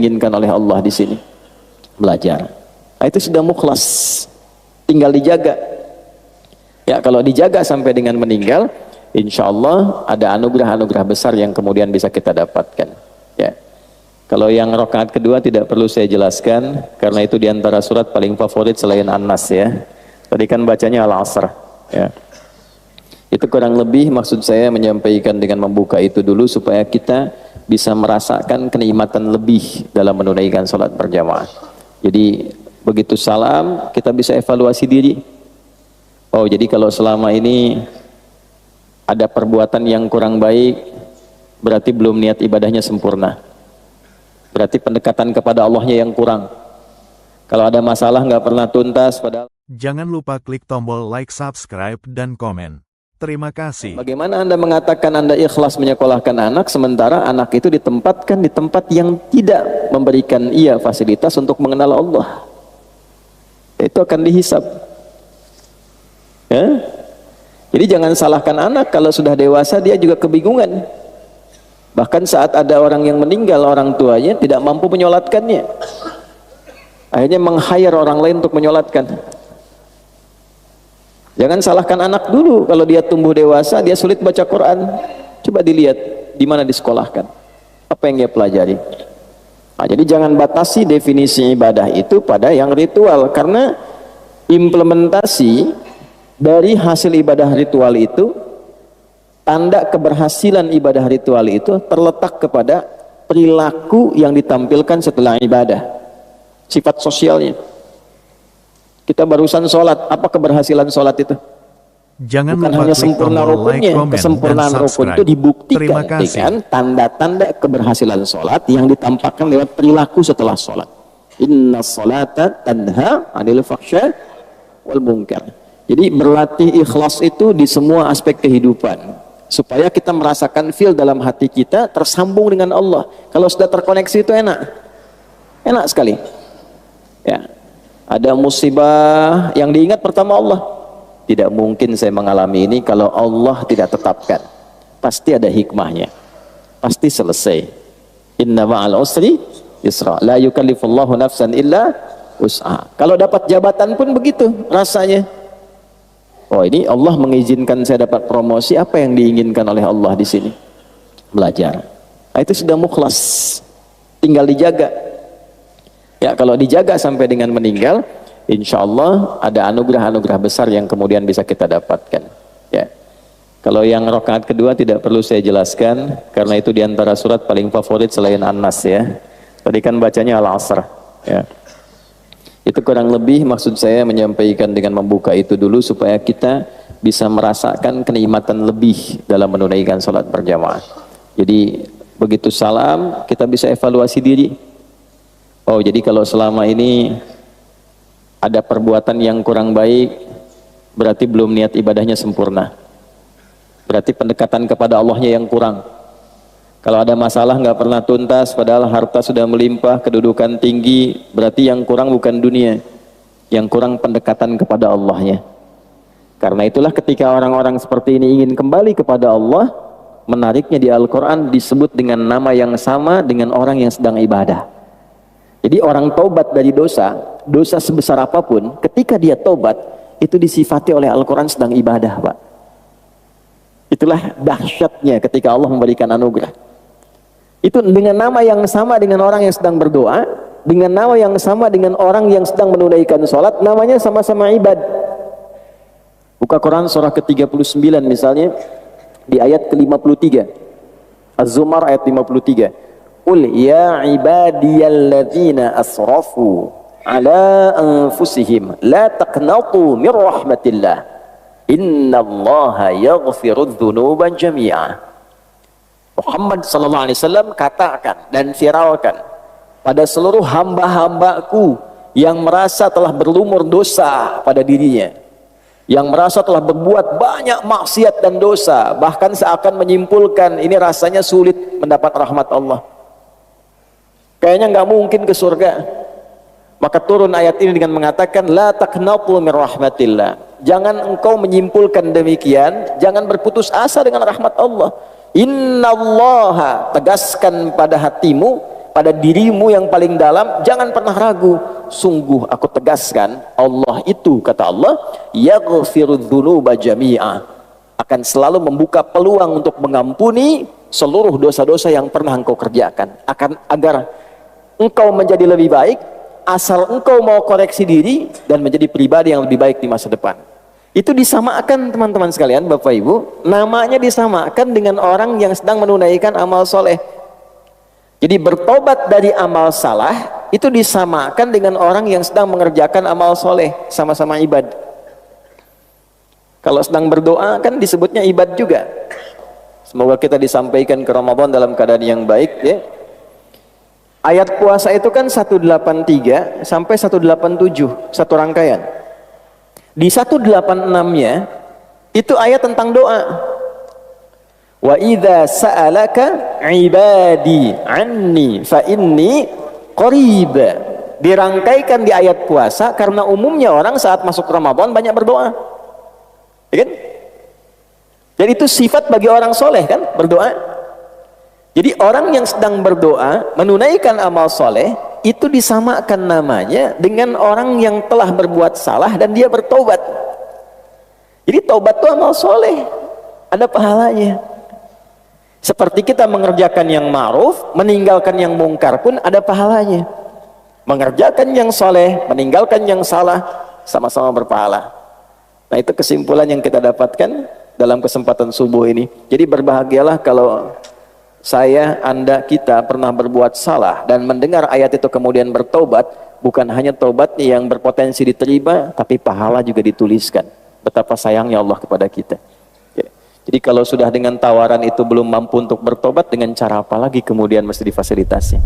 diinginkan oleh Allah di sini, belajar. Nah, itu sudah mukhlas, tinggal dijaga. Ya, kalau dijaga sampai dengan meninggal, insya Allah ada anugerah-anugerah besar yang kemudian bisa kita dapatkan. Ya, kalau yang rakaat kedua tidak perlu saya jelaskan, karena itu diantara surat paling favorit selain An-Nas ya. Tadi kan bacanya Al-Asr. Ya. Itu kurang lebih maksud saya menyampaikan dengan membuka itu dulu supaya kita bisa merasakan kenikmatan lebih dalam menunaikan sholat berjamaah. Jadi begitu salam kita bisa evaluasi diri. Oh, jadi kalau selama ini ada perbuatan yang kurang baik, berarti belum niat ibadahnya sempurna. Berarti pendekatan kepada Allahnya yang kurang. Kalau ada masalah nggak pernah tuntas padahal. Jangan lupa klik tombol like, subscribe, dan komen. Terima kasih. Bagaimana Anda mengatakan Anda ikhlas menyekolahkan anak, sementara anak itu ditempatkan di tempat yang tidak memberikan ia fasilitas untuk mengenal Allah? Itu akan dihisab. Ya? Jadi jangan salahkan anak, kalau sudah dewasa dia juga kebingungan. Bahkan saat ada orang yang meninggal, orang tuanya tidak mampu menyolatkannya. Akhirnya meng-hire orang lain untuk menyolatkan. Jangan salahkan anak dulu, kalau dia tumbuh dewasa, dia sulit baca Quran. Coba dilihat di mana disekolahkan, apa yang dia pelajari. Nah, jadi jangan batasi definisi ibadah itu pada yang ritual, karena implementasi dari hasil ibadah ritual itu, tanda keberhasilan ibadah ritual itu terletak kepada perilaku yang ditampilkan setelah ibadah, sifat sosialnya. Kita barusan sholat, apa keberhasilan sholat itu? Jangan bukan lupa hanya klik sempurna tombol rukunnya, like, komen, kesempurnaan dan rukun itu subscribe. dibuktikan Terima kasih. dengan tanda-tanda keberhasilan sholat yang ditampakkan lewat perilaku setelah sholat. Inna sholata tanha 'anil fahsya wal munkar. Jadi berlatih ikhlas itu di semua aspek kehidupan, supaya kita merasakan feel dalam hati kita tersambung dengan Allah. Kalau sudah terkoneksi itu enak sekali. Ya. Ada musibah yang diingat pertama Allah. Tidak mungkin saya mengalami ini kalau Allah tidak tetapkan. Pasti ada hikmahnya. Pasti selesai. Inna ma'al usri yusra. La yukallifullahu nafsan illa wus'aha. Kalau dapat jabatan pun begitu rasanya. Oh, ini Allah mengizinkan saya dapat promosi, apa yang diinginkan oleh Allah di sini? Belajar. Nah, itu sudah mukhlas. Tinggal dijaga. Ya, kalau dijaga sampai dengan meninggal, insya Allah ada anugerah-anugerah besar yang kemudian bisa kita dapatkan. Ya, kalau yang rakaat kedua tidak perlu saya jelaskan, karena itu diantara surat paling favorit selain An-Nas ya. Tadi kan bacanya Al-Asr. Ya, itu kurang lebih maksud saya menyampaikan dengan membuka itu dulu supaya kita bisa merasakan kenikmatan lebih dalam menunaikan sholat berjamaah. Jadi begitu salam kita bisa evaluasi diri. Oh, jadi kalau selama ini ada perbuatan yang kurang baik, berarti belum niat ibadahnya sempurna. Berarti pendekatan kepada Allahnya yang kurang. Kalau ada masalah nggak pernah tuntas, padahal harta sudah melimpah, kedudukan tinggi, berarti yang kurang bukan dunia, yang kurang pendekatan kepada Allahnya. Karena itulah ketika orang-orang seperti ini ingin kembali kepada Allah, menariknya di Al-Quran disebut dengan nama yang sama dengan orang yang sedang ibadah. Jadi orang taubat dari dosa sebesar apapun, ketika dia taubat, itu disifati oleh Al-Quran sedang ibadah, Pak. Itulah dahsyatnya ketika Allah memberikan anugerah. Itu dengan nama yang sama dengan orang yang sedang berdoa, dengan nama yang sama dengan orang yang sedang menunaikan sholat, namanya sama-sama ibad. Buka Quran surah ke-39 misalnya, di ayat ke-53. Az-Zumar ayat 53. Qul ya ibadiyalladzina asrafu ala anfusihim la taqnatu min rahmatillah innallaha yaghfirudz dzunuba jami'a. Muhammad sallallahu alaihi wasallam katakan dan viralkan pada seluruh hamba-hambaku yang merasa telah berlumur dosa pada dirinya, yang merasa telah berbuat banyak maksiat dan dosa, bahkan seakan menyimpulkan ini rasanya sulit mendapat rahmat Allah, kayaknya nggak mungkin ke surga. Maka turun ayat ini dengan mengatakan la taqnatu min rahmatillah. Jangan engkau menyimpulkan demikian, jangan berputus asa dengan rahmat Allah. Innallaha, tegaskan pada hatimu, pada dirimu yang paling dalam, jangan pernah ragu. Sungguh aku tegaskan, Allah itu, kata Allah, yaghfirudz dzunuba jami'a, akan selalu membuka peluang untuk mengampuni seluruh dosa-dosa yang pernah engkau kerjakan, agar engkau menjadi lebih baik, asal engkau mau koreksi diri dan menjadi pribadi yang lebih baik di masa depan. Itu disamakan teman-teman sekalian, Bapak Ibu, namanya disamakan dengan orang yang sedang menunaikan amal soleh. Jadi bertobat dari amal salah itu disamakan dengan orang yang sedang mengerjakan amal soleh, sama-sama ibad. Kalau sedang berdoa kan disebutnya ibad juga. Semoga kita disampaikan ke Ramadan dalam keadaan yang baik, ya. Ayat puasa itu kan 183 sampai 187, satu rangkaian. Di 186-nya itu ayat tentang doa. Wa idza sa'alaka ibadi anni fa inni qarib. Dirangkaikan di ayat puasa karena umumnya orang saat masuk Ramadan banyak berdoa. Ya kan? Jadi itu sifat bagi orang soleh kan, berdoa. Jadi orang yang sedang berdoa menunaikan amal soleh itu disamakan namanya dengan orang yang telah berbuat salah dan dia bertobat. Jadi tobat itu amal soleh, ada pahalanya. Seperti kita mengerjakan yang ma'ruf, meninggalkan yang mungkar pun ada pahalanya. Mengerjakan yang soleh, meninggalkan yang salah, sama-sama berpahala. Nah itu kesimpulan yang kita dapatkan dalam kesempatan subuh ini. Jadi berbahagialah kalau saya, Anda, kita pernah berbuat salah dan mendengar ayat itu kemudian bertobat. Bukan hanya tobatnya yang berpotensi diterima, tapi pahala juga dituliskan. Betapa sayangnya Allah kepada kita. Jadi kalau sudah dengan tawaran itu belum mampu untuk bertobat, dengan cara apa lagi kemudian mesti difasilitasi?